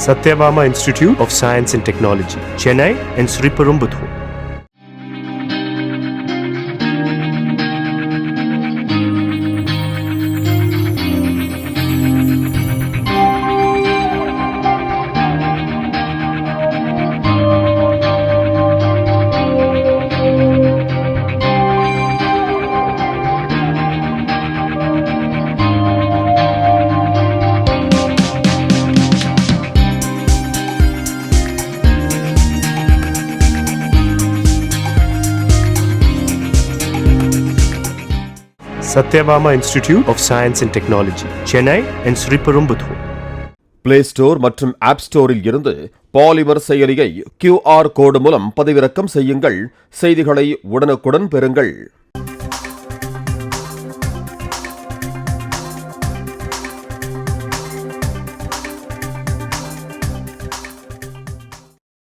Satyabama Institute of Science and Technology, Chennai and Sri Perumbudur. Satyabama Institute of Science and Technology, Chennai and Sri Perumbudur. Play Store மற்றும் App Storeல் இருந்து polymer செயலியை QR கோடு மூலம் பதிவிறக்கம் செய்யுங்கள். செய்திகளை உடனுக்குடன் பெறுங்கள்.